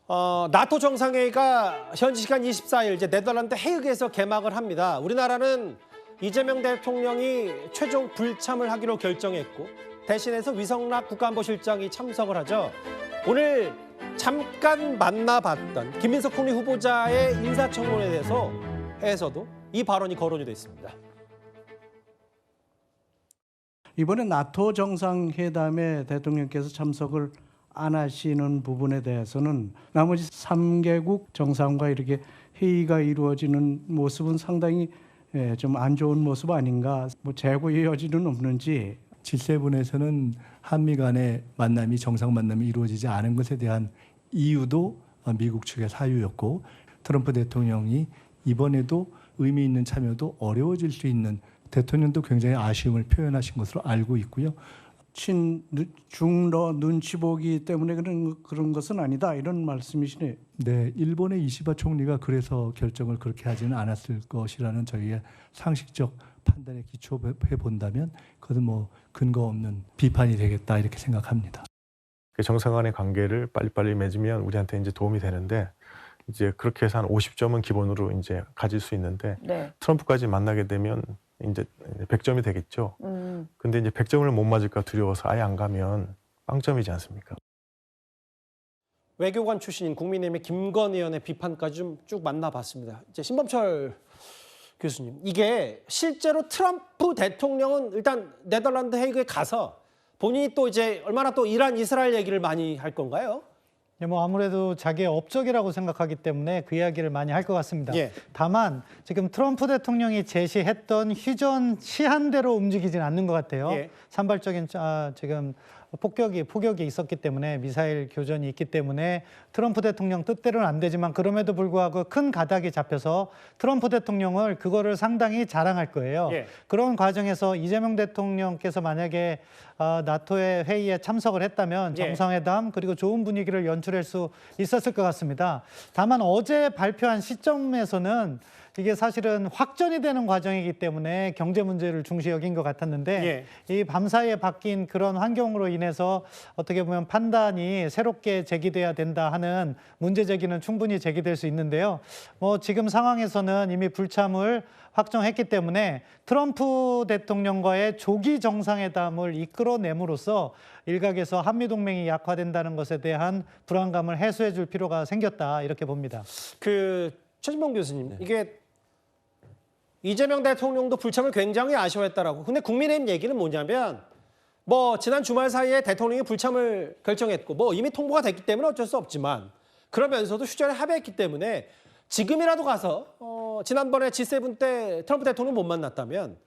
나토 정상회의가 현지 시간 24일 이제 네덜란드 헤이그에서 개막을 합니다. 우리나라는 이재명 대통령이 최종 불참을 하기로 결정했고 대신해서 위성락 국가안보실장이 참석을 하죠. 오늘 잠깐 만나봤던 김민석 총리 후보자의 인사청문회에 대해서도 이 발언이 거론이 됐습니다. 이번에 나토 정상회담에 대통령께서 참석을 안 하시는 부분에 대해서는 나머지 3개국 정상과 이렇게 회의가 이루어지는 모습은 상당히 좀 안 좋은 모습 아닌가. 뭐 재고의 여지는 없는지. G7에서는 한미 간의 만남이 정상 만남이 이루어지지 않은 것에 대한 이유도 미국 측의 사유였고 트럼프 대통령이 이번에도 의미 있는 참여도 어려워질 수 있는 대통령도 굉장히 아쉬움을 표현하신 것으로 알고 있고요. 중러 눈치 보기 때문에 그런 것은 아니다 이런 말씀이시네요. 네, 일본의 이시바 총리가 그래서 결정을 그렇게 하지는 않았을 것이라는 저희의 상식적 판단에 기초해 본다면 그것은 뭐 근거 없는 비판이 되겠다 이렇게 생각합니다. 정상 간의 관계를 빨리빨리 맺으면 우리한테 이제 도움이 되는데 이제 그렇게 해서 한 50점은 기본으로 이제 가질 수 있는데 네. 트럼프까지 만나게 되면 이제 100점이 되겠죠. 근데 이제 100점을 못 맞을까 두려워서 아예 안 가면 빵점이지 않습니까? 외교관 출신인 국민의힘의 김건 의원의 비판까지 좀 쭉 만나봤습니다. 이제 신범철 교수님, 이게 실제로 트럼프 대통령은 일단 네덜란드 헤이그에 가서 본인이 또 이제 얼마나 또 이란 이스라엘 얘기를 많이 할 건가요? 뭐 아무래도 자기의 업적이라고 생각하기 때문에 그 이야기를 많이 할 것 같습니다. 예. 다만 지금 트럼프 대통령이 제시했던 휴전 시한대로 움직이진 않는 것 같아요. 예. 산발적인 지금 포격이 있었기 때문에 미사일 교전이 있기 때문에 트럼프 대통령 뜻대로는 안 되지만 그럼에도 불구하고 큰 가닥이 잡혀서 트럼프 대통령을 그거를 상당히 자랑할 거예요. 예. 그런 과정에서 이재명 대통령께서 만약에 나토의 회의에 참석을 했다면 예. 정상회담 그리고 좋은 분위기를 연출할 수 있었을 것 같습니다. 다만 어제 발표한 시점에서는 이게 사실은 확전이 되는 과정이기 때문에 경제 문제를 중시 여긴 것 같았는데 이 밤사이에 바뀐 그런 환경으로 인해서 어떻게 보면 판단이 새롭게 제기돼야 된다 하는 문제 제기는 충분히 제기될 수 있는데요. 뭐 지금 상황에서는 이미 불참을 확정했기 때문에 트럼프 대통령과의 조기 정상회담을 이끌어냄으로써 일각에서 한미동맹이 약화된다는 것에 대한 불안감을 해소해 줄 필요가 생겼다 이렇게 봅니다. 최진봉 교수님, 이게 이재명 대통령도 불참을 굉장히 아쉬워했다라고. 근데 국민의힘 얘기는 뭐냐면 뭐 지난 주말 사이에 대통령이 불참을 결정했고 뭐 이미 통보가 됐기 때문에 어쩔 수 없지만 그러면서도 휴전에 합의했기 때문에 지금이라도 가서 지난번에 G7 때 트럼프 대통령 못 만났다면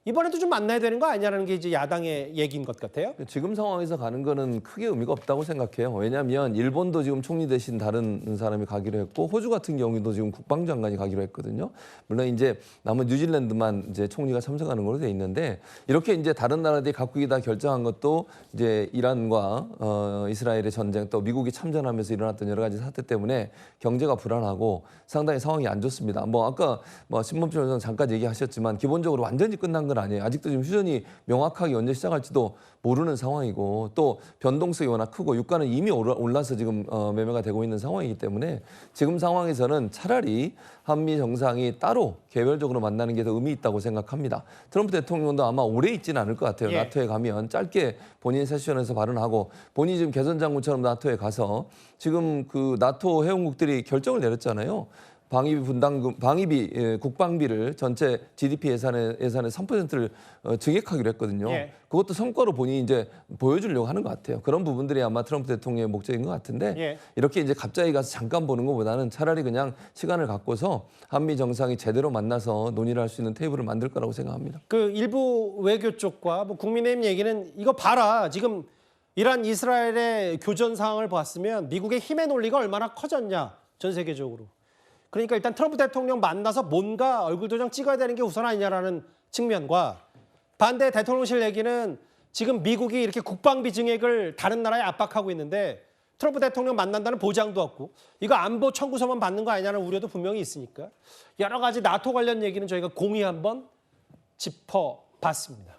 이번에도 좀 만나야 되는 거 아니냐는 게 이제 야당의 얘기인 것 같아요. 지금 상황에서 가는 거는 크게 의미가 없다고 생각해요. 왜냐하면 일본도 지금 총리 대신 다른 사람이 가기로 했고 호주 같은 경우도 지금 국방장관이 가기로 했거든요. 물론 이제 남은 뉴질랜드만 이제 총리가 참석하는 걸로 돼 있는데 이렇게 이제 다른 나라들이 각국이 다 결정한 것도 이제 이란과 이스라엘의 전쟁 또 미국이 참전하면서 일어났던 여러 가지 사태 때문에 경제가 불안하고 상당히 상황이 안 좋습니다. 뭐 아까 신범철 의원 잠깐 얘기하셨지만 기본적으로 완전히 끝난 건 아니에요. 아직도 지금 휴전이 명확하게 언제 시작할지도 모르는 상황이고 또 변동성이 워낙 크고 유가는 이미 올라서 지금 매매가 되고 있는 상황이기 때문에 지금 상황에서는 차라리 한미 정상이 따로 개별적으로 만나는 게 더 의미 있다고 생각합니다. 트럼프 대통령도 아마 오래 있지는 않을 것 같아요. 나토에 가면 짧게 본인 세션에서 발언하고 본인이 지금 개선 장군처럼 나토에 가서 지금 그 나토 회원국들이 결정을 내렸잖아요. 국방비를 전체 GDP 예산의 3%를 증액하기로 했거든요. 그것도 성과로 본인이 이제 보여주려고 하는 것 같아요. 그런 부분들이 아마 트럼프 대통령의 목적인 것 같은데 이렇게 이제 갑자기 가서 잠깐 보는 것보다는 차라리 그냥 시간을 갖고서 한미 정상이 제대로 만나서 논의를 할 수 있는 테이블을 만들 거라고 생각합니다. 그 일부 외교 쪽과 뭐 국민의힘 얘기는 이거 봐라. 지금 이란 이스라엘의 교전 상황을 봤으면 미국의 힘의 논리가 얼마나 커졌냐. 전 세계적으로. 그러니까 일단 트럼프 대통령 만나서 뭔가 얼굴 도장 찍어야 되는 게 우선 아니냐라는 측면과 반대 대통령실 얘기는 지금 미국이 이렇게 국방비 증액을 다른 나라에 압박하고 있는데 트럼프 대통령 만난다는 보장도 없고 이거 안보 청구서만 받는 거 아니냐는 우려도 분명히 있으니까 여러 가지 나토 관련 얘기는 저희가 공의 한번 짚어봤습니다.